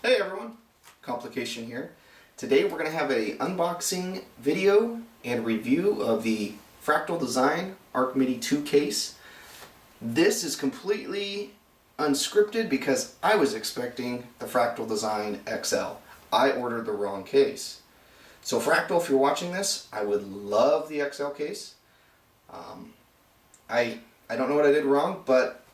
Hey everyone, Complication here. Today we're going to have an unboxing video and review of the Fractal Design Midi 2 case. This is completely unscripted because I was expecting the Fractal Design XL. I ordered the wrong case. So Fractal, if you're watching this, I would love the XL case. I don't know what I did wrong, but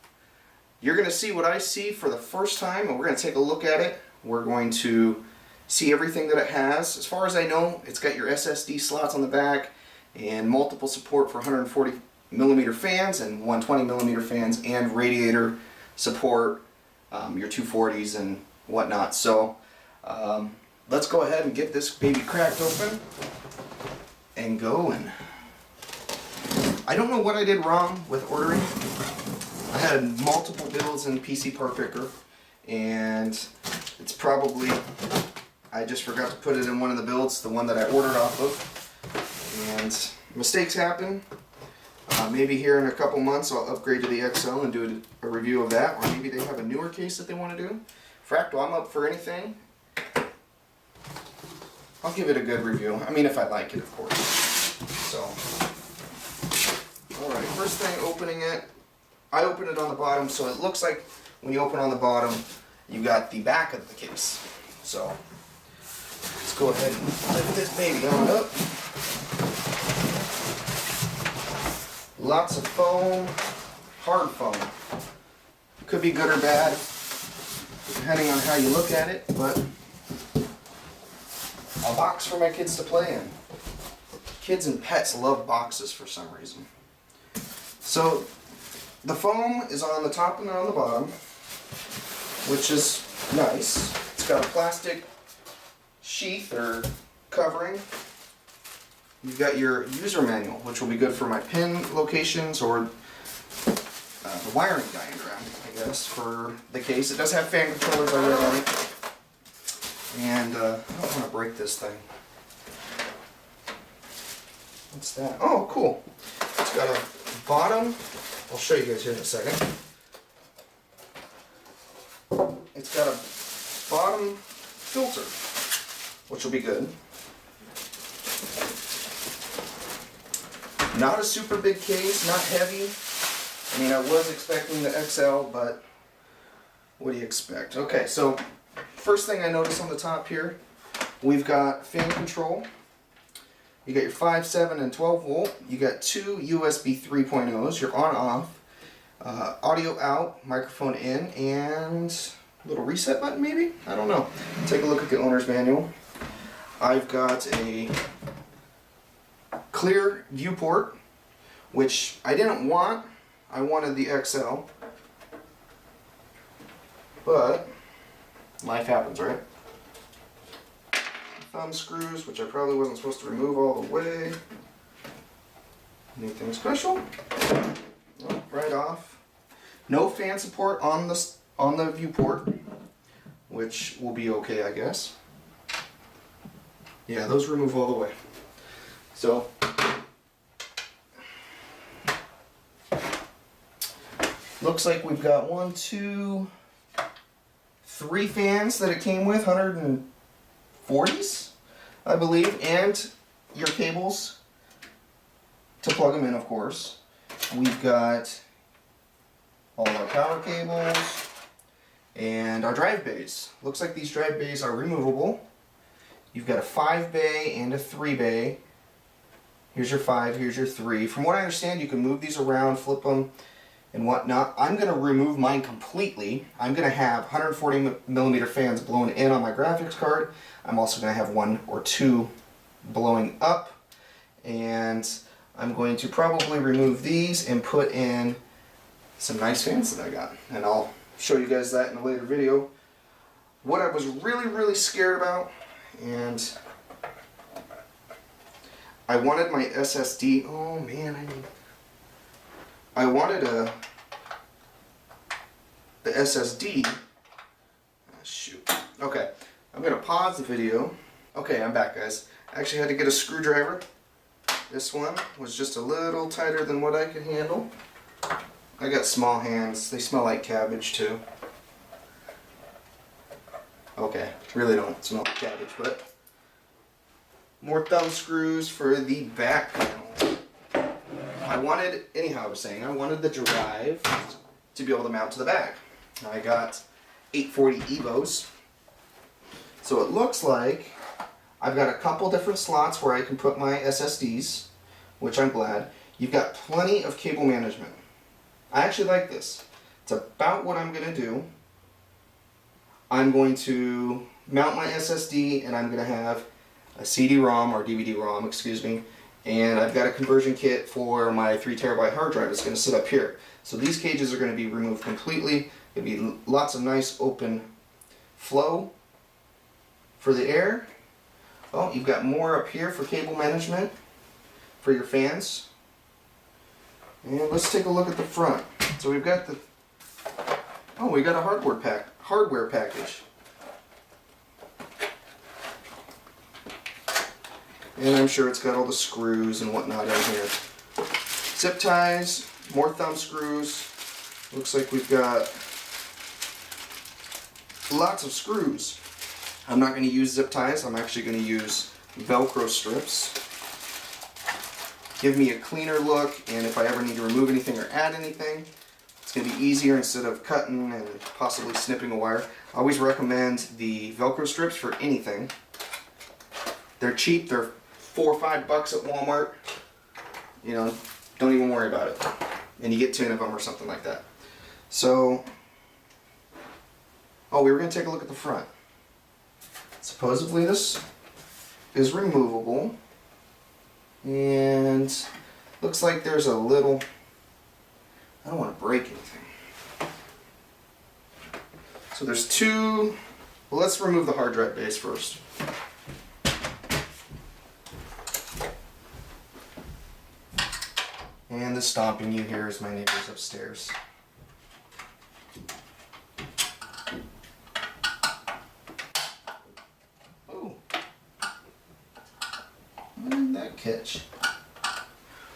you're going to see what I see for the first time, and we're going to take a look at it. We're going to see everything that it has. As far as I know, it's got your SSD slots on the back and multiple support for 140mm fans and 120mm fans and radiator support, your 240s and whatnot. So let's go ahead and get this baby cracked open and going. I don't know what I did wrong with ordering. I had multiple builds in PC Part Picker, and it's probably, I just forgot to put it in one of the builds, the one that I ordered off of, and mistakes happen. Maybe here in a couple months I'll upgrade to the XL and do a review of that, or maybe they have a newer case that they want to do. Fractal, I'm up for anything. I'll give it a good review. I mean, if I like it, of course. So, alright, first thing, opening it. I opened it on the bottom, so it looks like when you open on the bottom, you got the back of the case. So let's go ahead and lift this baby on up. Lots of foam, hard foam. Could be good or bad, depending on how you look at it, but a box for my kids to play in. Kids and pets love boxes for some reason. So the foam is on the top and on the bottom, which is nice. It's got a plastic sheath or covering. You've got your user manual, which will be good for my pin locations or the wiring diagram, I guess, for the case. It does have fan controllers I read on it. And I don't want to break this thing. What's that? Oh, cool. It's got a bottom. I'll show you guys here in a second. It's got a bottom filter, which will be good. Not a super big case, not heavy. I mean, I was expecting the XL, but what do you expect? Okay, so first thing I notice on the top here, we've got fan control. You got your 5, 7, and 12 volt. You got two USB 3.0s, your on-off, audio out, microphone in, and a little reset button maybe? I don't know. Take a look at the owner's manual. I've got a clear viewport, which I didn't want. I wanted the XL, but life happens, right? Thumb screws, which I probably wasn't supposed to remove all the way. Anything special? No, right off. No fan support on the viewport, which will be okay, I guess. Yeah, those remove all the way. So looks like we've got 1, 2, 3 fans that it came with, 140s, I believe, and your cables to plug them in, of course. We've got all our power cables and our drive bays. Looks like these drive bays are removable. You've got a 5 bay and a 3 bay. Here's your 5, here's your 3. From what I understand, you can move these around, flip them, and whatnot. I'm going to remove mine completely. I'm going to have 140mm fans blown in on my graphics card. I'm also going to have 1 or 2 blowing up, and I'm going to probably remove these and put in some nice fans that I got, and I'll show you guys that in a later video. What I was really scared about, and I wanted my SSD. Oh man, I wanted the SSD. Oh, shoot. Okay, I'm gonna pause the video. Okay, I'm back, guys. I actually had to get a screwdriver. This one was just a little tighter than what I could handle. I got small hands. They smell like cabbage too. Okay, really don't smell like cabbage, but more thumb screws for the back panel. I wanted the drive to be able to mount to the back. I got 840 EVOs. So it looks like I've got a couple different slots where I can put my SSDs, which I'm glad. You've got plenty of cable management. I actually like this. It's about what I'm going to do. I'm going to mount my SSD and I'm going to have a CD-ROM or DVD-ROM, excuse me, and I've got a conversion kit for my 3 terabyte hard drive that's going to sit up here. So these cages are going to be removed completely. There'll be lots of nice open flow for the air. Oh, you've got more up here for cable management for your fans. And let's take a look at the front. So we've got we got a hardware package. And I'm sure it's got all the screws and whatnot in here. Zip ties, more thumb screws. Looks like we've got lots of screws. I'm not going to use zip ties. I'm actually going to use Velcro strips. Give me a cleaner look, and if I ever need to remove anything or add anything, it's going to be easier instead of cutting and possibly snipping a wire. I always recommend the Velcro strips for anything. They're cheap. They're $4 or $5 at Walmart. You know, don't even worry about it. And you get 10 of them or something like that. So, we were going to take a look at the front. Supposedly this is removable, and looks like there's a little, I don't want to break anything. So there's two, well, let's remove the hard drive base first. And the stomping you hear is my neighbors upstairs. Catch.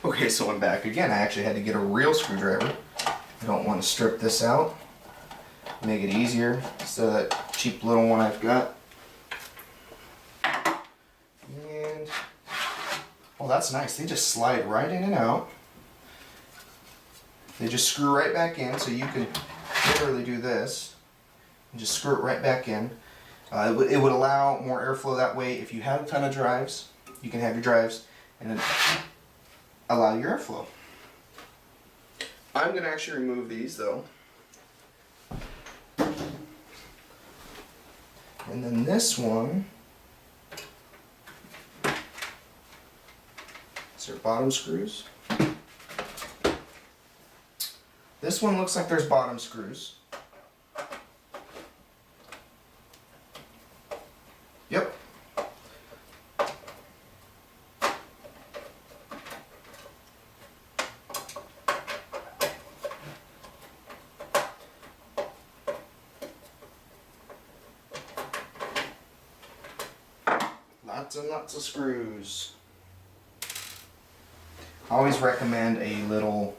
Okay, so I'm back again. I actually had to get a real screwdriver. I don't want to strip this out. Make it easier instead of that cheap little one I've got. And that's nice. They just slide right in and out. They just screw right back in, so you can literally do this and just screw it right back in. It would allow more airflow that way. If you have a ton of drives, you can have your drives and then allow your airflow. I'm going to actually remove these though. And then this one, these are bottom screws. This one looks like there's bottom screws. Yep. Lots and lots of screws. I always recommend a little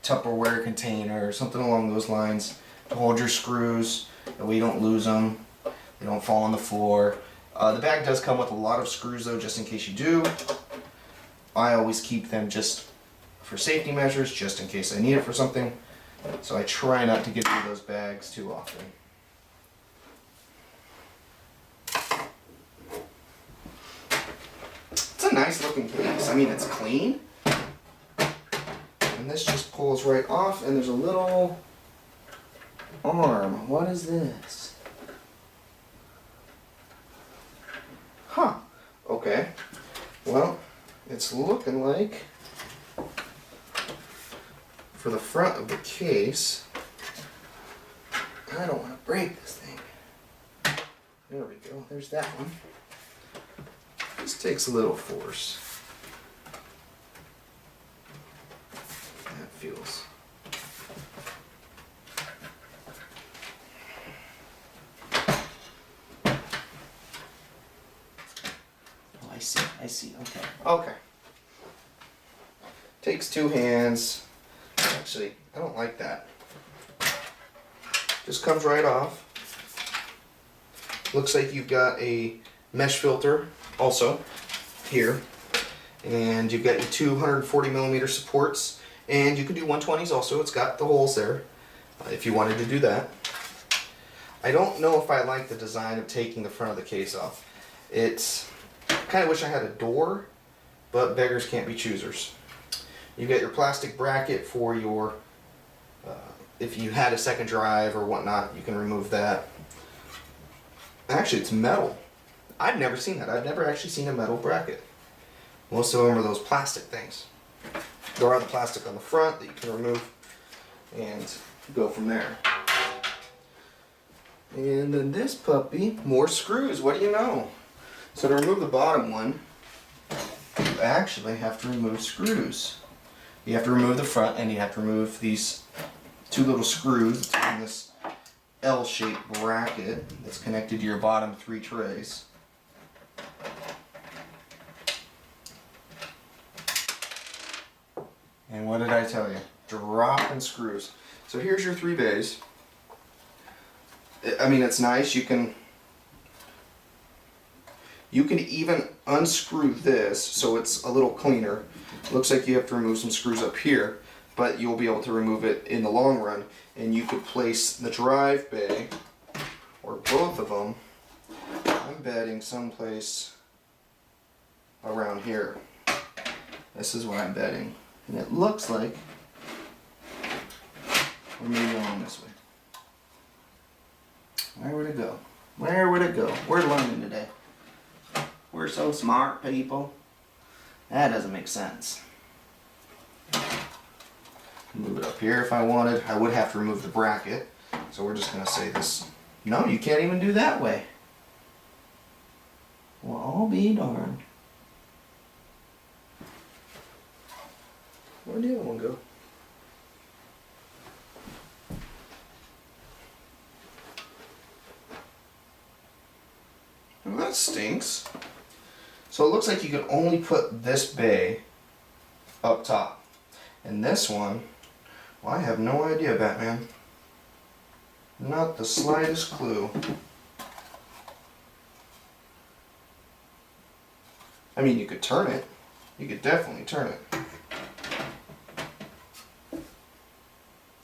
Tupperware container or something along those lines to hold your screws, that way you don't lose them, they don't fall on the floor. The bag does come with a lot of screws though, just in case you do. I always keep them just for safety measures, just in case I need it for something. So I try not to get into those bags too often. It's a nice looking case. I mean, it's clean. And this just pulls right off, and there's a little arm. What is this? Huh. Okay. Well, it's looking like for the front of the case, I don't want to break this thing. There we go. There's that one. This takes a little force. That feels. Oh, I see. Okay. Okay. Takes two hands. Actually, I don't like that. Just comes right off. Looks like you've got a mesh filter also here, and you've got your 240mm supports, and you can do 120s also. It's got the holes there if you wanted to do that. I don't know if I like the design of taking the front of the case off. It's kind of wish I had a door, but beggars can't be choosers. You've got your plastic bracket for your, if you had a second drive or whatnot, you can remove that. Actually, it's metal. I've never seen that. I've never actually seen a metal bracket. Most of them are those plastic things. There are the plastic on the front that you can remove and go from there. And then this puppy, more screws, what do you know? So to remove the bottom one, you actually have to remove screws. You have to remove the front, and you have to remove these two little screws in this L-shaped bracket that's connected to your bottom 3 trays. And what did I tell you? Dropping screws. So here's your 3 bays. I mean, it's nice. You can even unscrew this so it's a little cleaner. Looks like you have to remove some screws up here, but you'll be able to remove it in the long run. And you could place the drive bay, or both of them, I'm betting someplace around here. This is what I'm betting. And it looks like we're maybe along this way. Where would it go? Where would it go? We're learning today. We're so smart, people. That doesn't make sense. Move it up here if I wanted. I would have to remove the bracket. So we're just going to say this. No, you can't even do that way. Well, I'll be darned. Where'd the other one go? Well, that stinks. So it looks like you can only put this bay up top. And this one, well, I have no idea, Batman. Not the slightest clue. I mean, you could turn it. You could definitely turn it.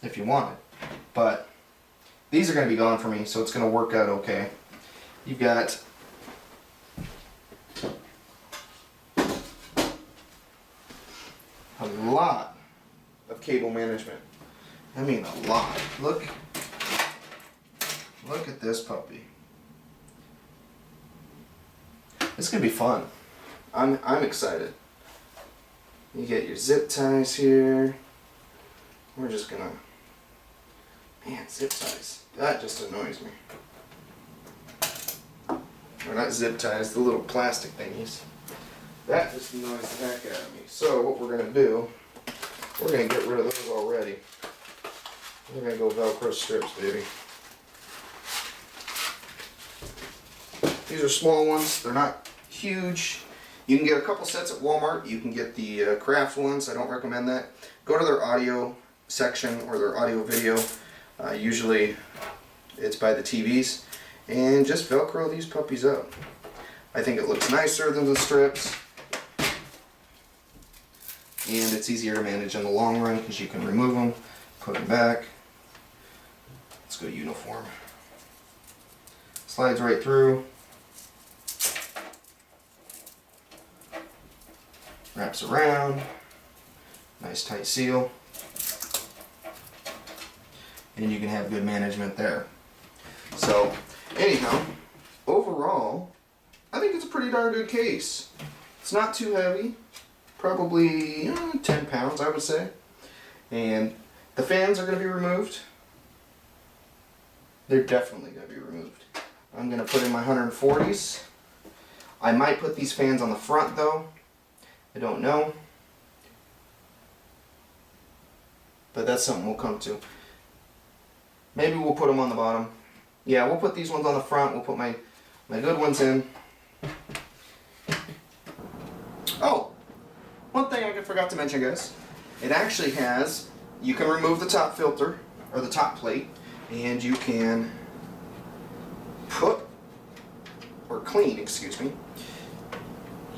If you wanted. But these are going to be gone for me, so it's going to work out okay. You've got a lot of cable management. I mean a lot. Look at this puppy. It's gonna be fun. I'm excited. You get your zip ties here. We're just gonna, man, zip ties. That just annoys me. Or not zip ties, the little plastic thingies. That just annoys the heck out of me. So what we're going to do, we're going to get rid of those already. We're going to go Velcro strips, baby. These are small ones. They're not huge. You can get a couple sets at Walmart. You can get the craft ones. I don't recommend that. Go to their audio section or their audio video. Usually it's by the TVs. And just Velcro these puppies up. I think it looks nicer than the strips. And it's easier to manage in the long run because you can remove them, put them back. Let's go uniform. Slides right through. Wraps around. Nice tight seal. And you can have good management there. So, anyhow, overall, I think it's a pretty darn good case. It's not too heavy. Probably 10 pounds, I would say. And the fans are going to be removed. They're definitely going to be removed. I'm going to put in my 140s. I might put these fans on the front though. I don't know. But that's something we'll come to. Maybe we'll put them on the bottom. Yeah, we'll put these ones on the front. We'll put my good ones in. Oh! One thing I forgot to mention, guys. It actually has, you can remove the top filter, or the top plate, and you can put clean, excuse me,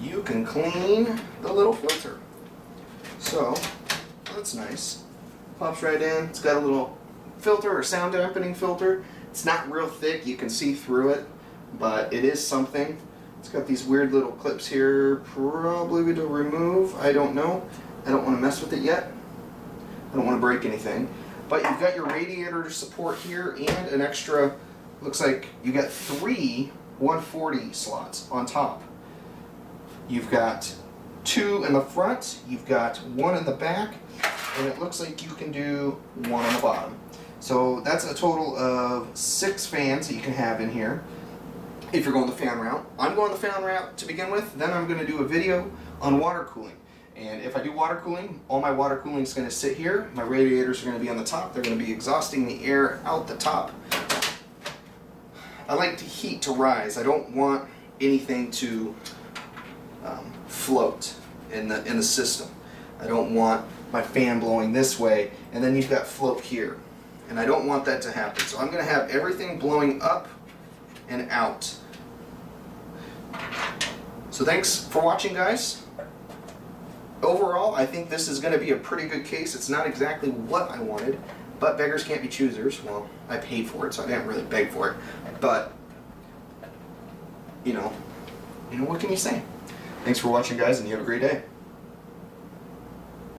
you can clean the little filter. So that's nice. Pops right in. It's got a little filter or sound dampening filter. It's not real thick, you can see through it, but it is something. It's got these weird little clips here, probably to remove, I don't know. I don't want to mess with it yet. I don't want to break anything. But you've got your radiator support here and an extra, looks like you got 3 140 slots on top. You've got 2 in the front, you've got 1 in the back, and it looks like you can do 1 on the bottom. So that's a total of 6 fans that you can have in here if you're going the fan route. I'm going the fan route to begin with, then I'm going to do a video on water cooling. And if I do water cooling, all my water cooling is going to sit here. My radiators are going to be on the top. They're going to be exhausting the air out the top. I like the heat to rise. I don't want anything to float in the system. I don't want my fan blowing this way, and then you've got float here. And I don't want that to happen. So I'm going to have everything blowing up and out. So thanks for watching, guys. Overall, I think this is going to be a pretty good case. It's not exactly what I wanted, but beggars can't be choosers. Well, I paid for it, so I didn't really beg for it. But, you know what can you say? Thanks for watching, guys, and you have a great day.